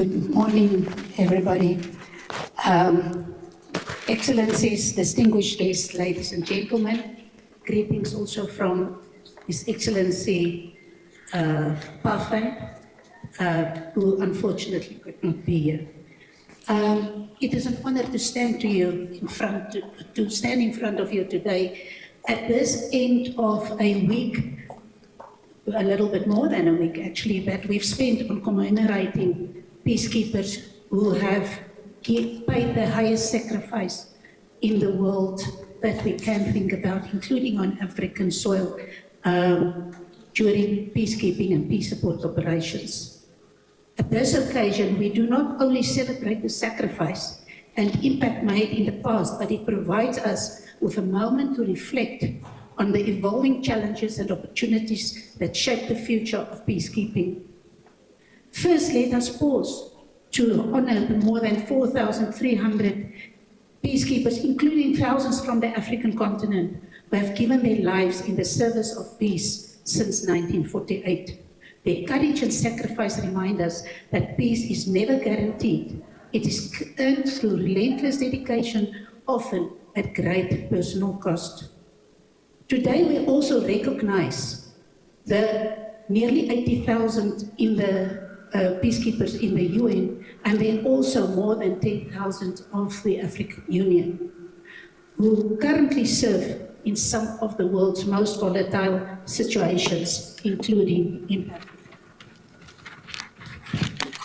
Good morning, everybody. Excellencies, distinguished guests, ladies and gentlemen, greetings also from His Excellency Parfait, who unfortunately could not be here. It is an honor to stand in front of you today at this end of a week, a little bit more than a week actually, that we've spent on commemorating peacekeepers who have paid the highest sacrifice in the world that we can think about, including on African soil, during peacekeeping and peace support operations. At this occasion, we do not only celebrate the sacrifice and impact made in the past, but it provides us with a moment to reflect on the evolving challenges and opportunities that shape the future of peacekeeping. First, let us pause to honor the more than 4,300 peacekeepers, including thousands from the African continent, who have given their lives in the service of peace since 1948. Their courage and sacrifice remind us that peace is never guaranteed. It is earned through relentless dedication, often at great personal cost. Today, we also recognize the nearly 80,000 in the peacekeepers in the UN, and then also more than 10,000 of the African Union, who currently serve in some of the world's most volatile situations, including in Africa.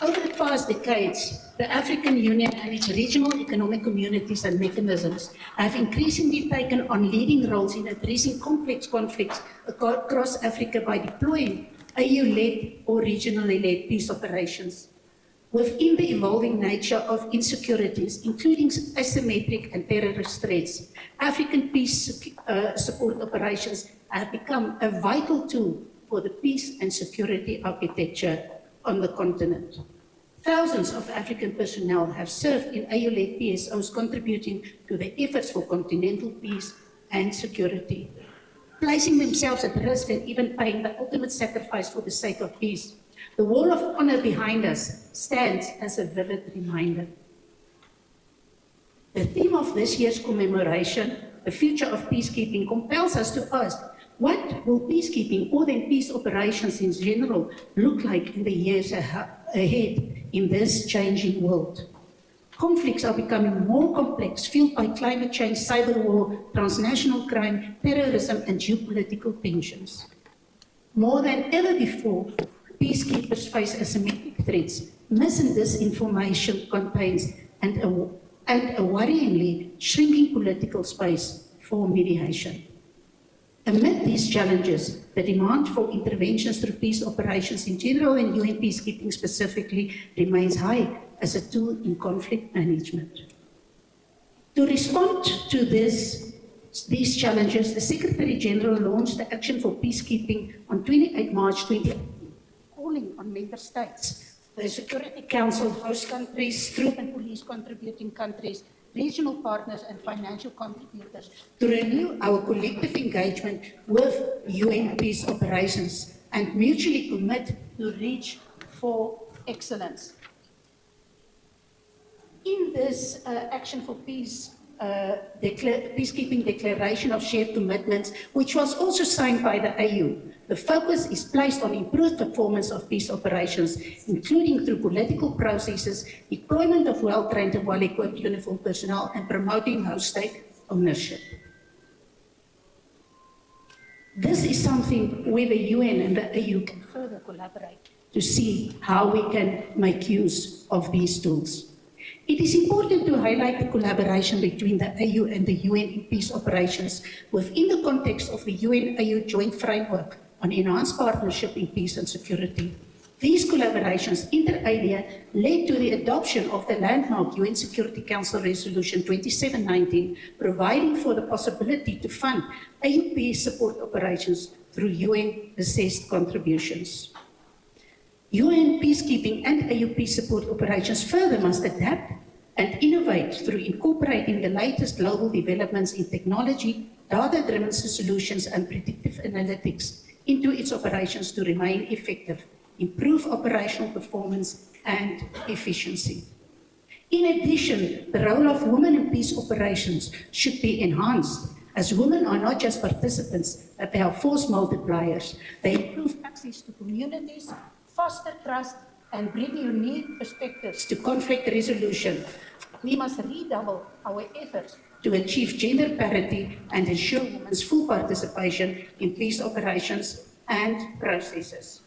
Over the past decades, the African Union and its regional economic communities and mechanisms have increasingly taken on leading roles in addressing complex conflicts across Africa by deploying AU-led or regionally led peace operations. Within the evolving nature of insecurities, including asymmetric and terrorist threats, African peace support operations have become a vital tool for the peace and security architecture on the continent. Thousands of African personnel have served in AU-led PSOs, contributing to the efforts for continental peace and security, placing themselves at risk and even paying the ultimate sacrifice for the sake of peace. The wall of honor behind us stands as a vivid reminder. The theme of this year's commemoration, the future of peacekeeping, compels us to ask, what will peacekeeping or then peace operations in general look like in the years ahead in this changing world? Conflicts are becoming more complex, fueled by climate change, cyber war, transnational crime, terrorism, and geopolitical tensions. More than ever before, peacekeepers face asymmetric threats, mis- and disinformation campaigns, and a worryingly shrinking political space for mediation. Amid these challenges, the demand for interventions through peace operations in general and UN peacekeeping specifically remains high as a tool in conflict management. To respond to these challenges, the Secretary General launched the Action for Peacekeeping on 28 March 2018, calling on member states, the Security Council, host countries, troop and police contributing countries, regional partners and financial contributors to renew our collective engagement with UN peace operations and mutually commit to reach for excellence. In this Action for Peace Peacekeeping Declaration of Shared Commitments, which was also signed by the AU, the focus is placed on improved performance of peace operations, including through political processes, deployment of well-trained and well-equipped uniformed personnel, and promoting host state ownership. This is something where the UN and the AU can further collaborate to see how we can make use of these tools. It is important to highlight the collaboration between the AU and the UN in peace operations within the context of the UN-AU Joint Framework on Enhanced Partnership in Peace and Security. These collaborations, inter alia, led to the adoption of the landmark UN Security Council Resolution 2719, providing for the possibility to fund AU peace support operations through UN-assessed contributions. UN peacekeeping and AU peace support operations further must adapt and innovate through incorporating the latest global developments in technology, data-driven solutions, and predictive analytics into its operations to remain effective improve operational performance and efficiency. In addition, the role of women in peace operations should be enhanced, as women are not just participants, but they are force multipliers. They improve access to communities, foster trust, and bring unique perspectives to conflict resolution. We must redouble our efforts to achieve gender parity and ensure women's full participation in peace operations and processes.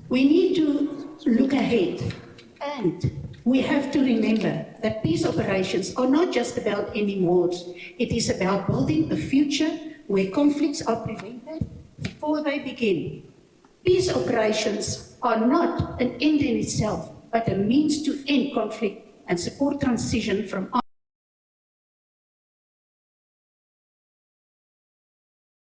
We need to look ahead, and we have to remember that peace operations are not just about ending wars. It is about building a future where conflicts are prevented before they begin. Peace operations are not an end in itself, but a means to end conflict and support transition from